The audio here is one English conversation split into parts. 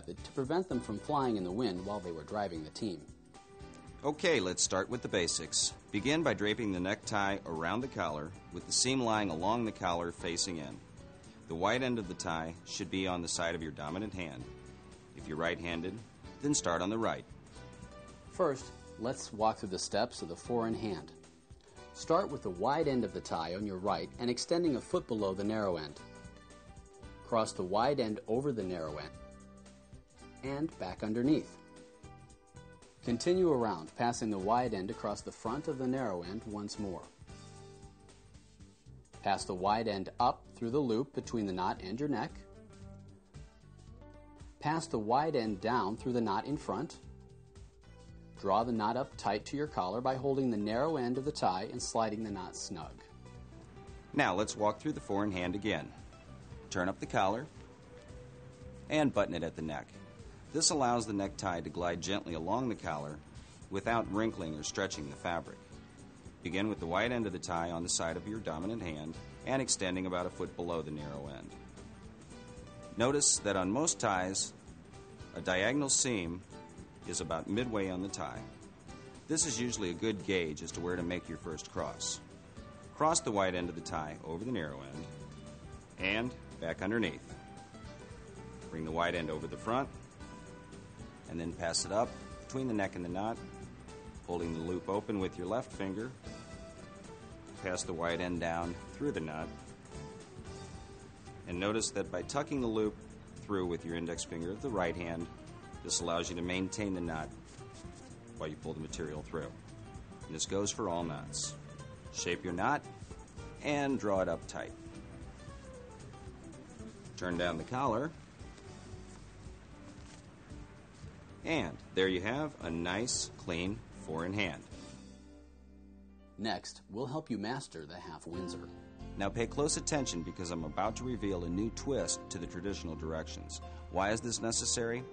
method to prevent them from flying in the wind while they were driving the team. Okay, let's start with the basics. Begin by draping the necktie around the collar with the seam lying along the collar facing in. The wide end of the tie should be on the side of your dominant hand. If you're right-handed, then start on the right. First, let's walk through the steps of the four-in-hand. Start with the wide end of the tie on your right and extending a foot below the narrow end. Cross the wide end over the narrow end and back underneath. Continue around, passing the wide end across the front of the narrow end once more. Pass the wide end up through the loop between the knot and your neck. Pass the wide end down through the knot in front. Draw the knot up tight to your collar by holding the narrow end of the tie and sliding the knot snug. Now let's walk through the four-in-hand again. Turn up the collar and button it at the neck. This allows the necktie to glide gently along the collar without wrinkling or stretching the fabric. Begin with the wide end of the tie on the side of your dominant hand and extending about a foot below the narrow end. Notice that on most ties, a diagonal seam is about midway on the tie. This is usually a good gauge as to where to make your first cross. Cross the wide end of the tie over the narrow end and back underneath. Bring the wide end over the front and then pass it up between the neck and the knot, holding the loop open with your left finger. Pass the wide end down through the knot. And notice that by tucking the loop through with your index finger of the right hand, this allows you to maintain the knot while you pull the material through. And this goes for all knots. Shape your knot and draw it up tight. Turn down the collar. And there you have a nice, clean four-in-hand. Next, we'll help you master the HalfWindsor. Now pay close attention because I'm about to reveal a new twist to the traditional directions. Why is this necessary?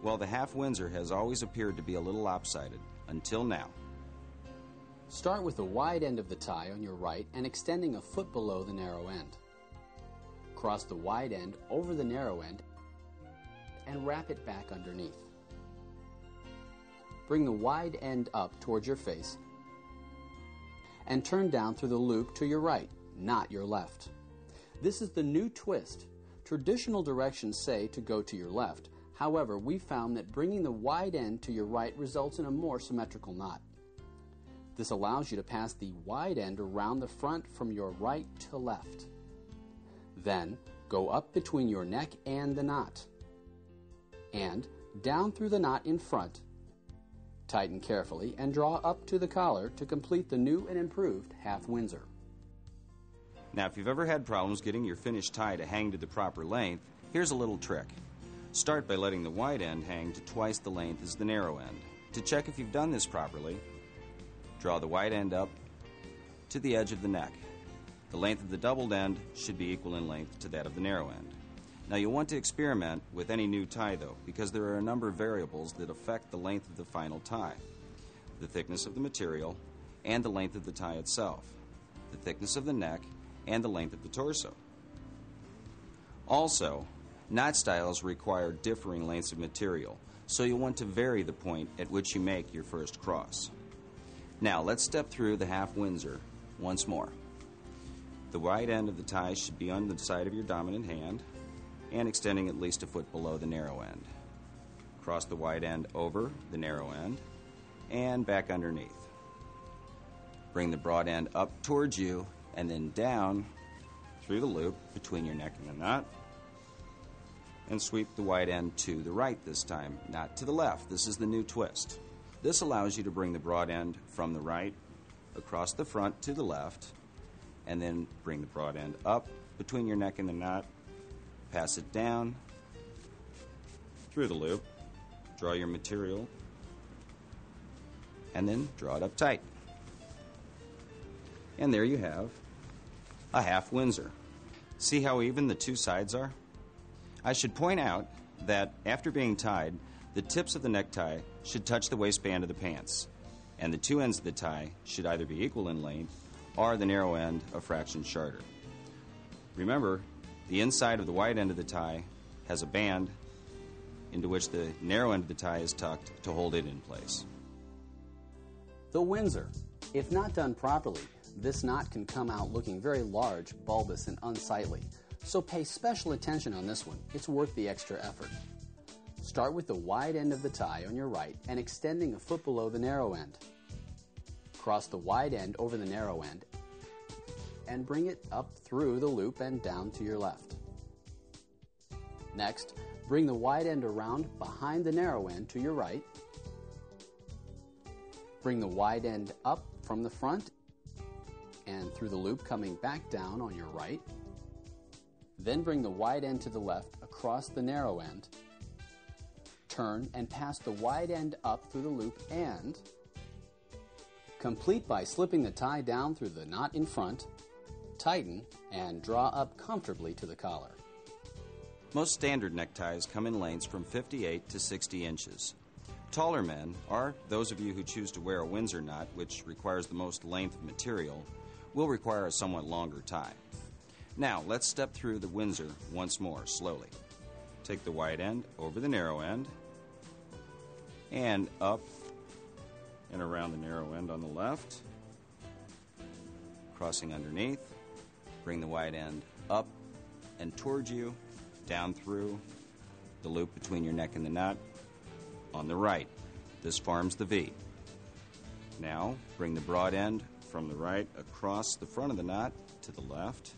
Well, the HalfWindsor has always appeared to be a little lopsided, until now. Start with the wide end of the tie on your right and extending a foot below the narrow end. Cross the wide end over the narrow end and wrap it back underneath. Bring the wide end up towards your face and turn down through the loop to your right, not your left. This is the new twist. Traditional directions say to go to your left. However, we found that bringing the wide end to your right results in a more symmetrical knot. This allows you to pass the wide end around the front from your right to left. Then, go up between your neck and the knot, and down through the knot in front. Tighten carefully and draw up to the collar to complete the new and improved HalfWindsor. Now, if you've ever had problems getting your finished tie to hang to the proper length, here's a little trick. Start by letting the wide end hang to twice the length as the narrow end. To check if you've done this properly, draw the wide end up to the edge of the neck. The length of the doubled end should be equal in length to that of the narrow end. Now you'll want to experiment with any new tie though, because there are a number of variables that affect the length of the final tie. The thickness of the material and the length of the tie itself, the thickness of the neck and the length of the torso. Also, knot styles require differing lengths of material, so you'll want to vary the point at which you make your first cross. Now let's step through the HalfWindsor once more. The wide end of the tie should be on the side of your dominant hand and extending at least a foot below the narrow end. Cross the wide end over the narrow end and back underneath. Bring the broad end up towards you and then down through the loop between your neck and the knot, and sweep the wide end to the right this time, not to the left. This is the new twist. This allows you to bring the broad end from the right across the front to the left, and then bring the broad end up between your neck and the knot, pass it down through the loop, draw your material, and then draw it up tight. And there you have a HalfWindsor. See how even the two sides are? I should point out that after being tied, the tips of the necktie should touch the waistband of the pants, and the two ends of the tie should either be equal in length or the narrow end a fraction shorter. Remember, the inside of the wide end of the tie has a band into which the narrow end of the tie is tucked to hold it in place. The Windsor. If not done properly, this knot can come out looking very large, bulbous, and unsightly. So pay special attention on this one. It's worth the extra effort. Start with the wide end of the tie on your right and extending a foot below the narrow end. Cross the wide end over the narrow end and bring it up through the loop and down to your left. Next, bring the wide end around behind the narrow end to your right. Bring the wide end up from the front and through the loop coming back down on your right. Then bring the wide end to the left across the narrow end. Turn and pass the wide end up through the loop and complete by slipping the tie down through the knot in front, tighten, and draw up comfortably to the collar. Most standard neckties come in lengths from 58 to 60 inches. Taller men, or those of you who choose to wear a Windsor knot, which requires the most length of material, will require a somewhat longer tie. Now, let's step through the Windsor once more, slowly. Take the wide end over the narrow end, and up and around the narrow end on the left, crossing underneath. Bring the wide end up and towards you, down through the loop between your neck and the knot on the right. This forms the V. Now, bring the broad end from the right across the front of the knot to the left,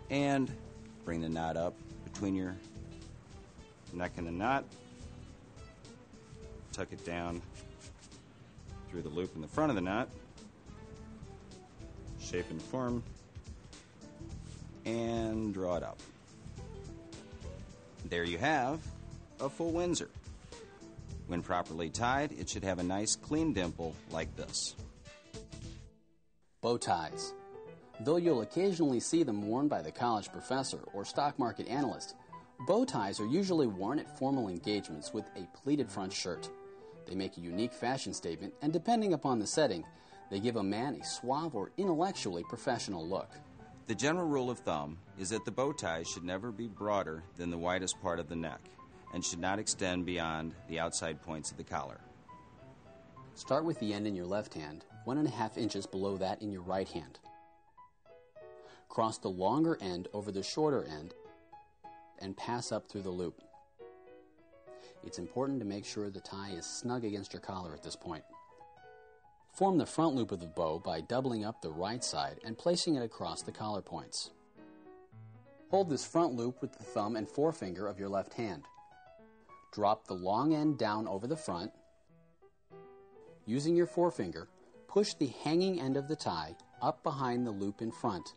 and bring the knot up between your neck and the knot. Tuck it down through the loop in the front of the knot, shape and form, and draw it up. There you have a full Windsor. When properly tied, it should have a nice clean dimple like this. Bow ties. Though you'll occasionally see them worn by the college professor or stock market analyst, bow ties are usually worn at formal engagements with a pleated front shirt. They make a unique fashion statement, and depending upon the setting, they give a man a suave or intellectually professional look. The general rule of thumb is that the bow tie should never be broader than the widest part of the neck and should not extend beyond the outside points of the collar. Start with the end in your left hand, 1.5 inches below that in your right hand. Cross the longer end over the shorter end and pass up through the loop. It's important to make sure the tie is snug against your collar at this point. Form the front loop of the bow by doubling up the right side and placing it across the collar points. Hold this front loop with the thumb and forefinger of your left hand. Drop the long end down over the front. Using your forefinger, push the hanging end of the tie up behind the loop in front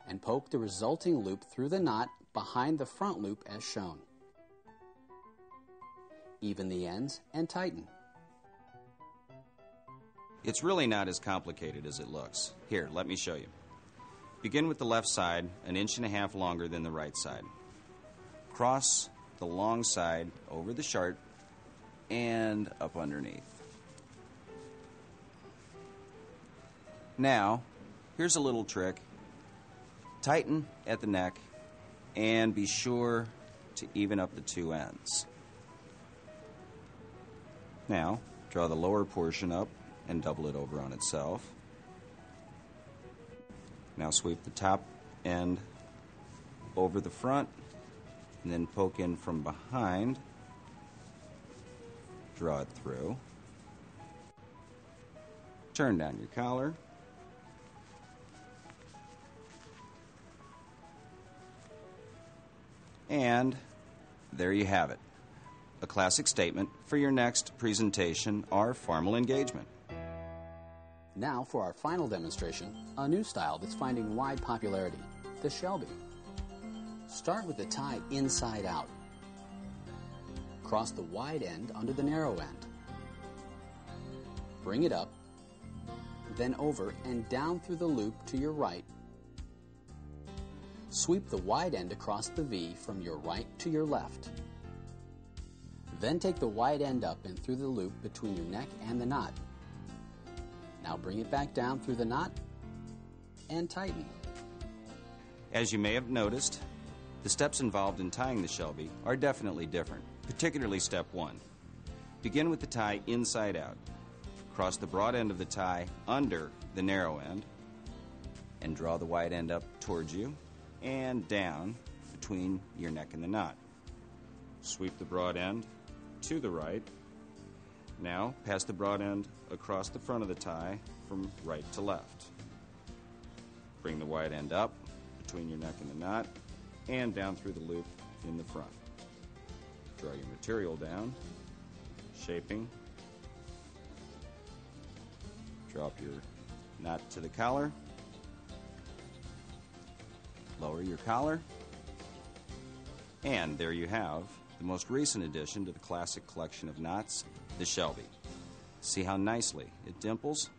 and poke the resulting loop through the knot behind the front loop as shown. Even the ends and tighten. It's really not as complicated as it looks. Here, let me show you. Begin with the left side, 1.5 inches longer than the right side. Cross the long side over the short and up underneath. Now, here's a little trick. Tighten at the neck and be sure to even up the two ends. Now, draw the lower portion up and double it over on itself. Now sweep the top end over the front and then poke in from behind. Draw it through. Turn down your collar. And there you have it. A classic statement for your next presentation or formal engagement. Now for our final demonstration, a new style that's finding wide popularity, the Shelby. Start with the tie inside out. Cross the wide end under the narrow end. Bring it up, then over and down through the loop to your right. Sweep the wide end across the V from your right to your left. Then take the wide end up and through the loop between your neck and the knot. Now bring it back down through the knot and tighten. As you may have noticed, The steps involved in tying the Shelby are definitely different, particularly step 1. Begin with the tie inside out. Cross the broad end of the tie under the narrow end and draw the wide end up towards you and down between your neck and the knot. Sweep the broad end to the right. Now pass the broad end across the front of the tie from right to left. Bring the wide end up between your neck and the knot and down through the loop in the front. Draw your material down, shaping. Drop your knot to the collar. Lower your collar. And there you have the most recent addition to the classic collection of knots, the Shelby. See how nicely it dimples?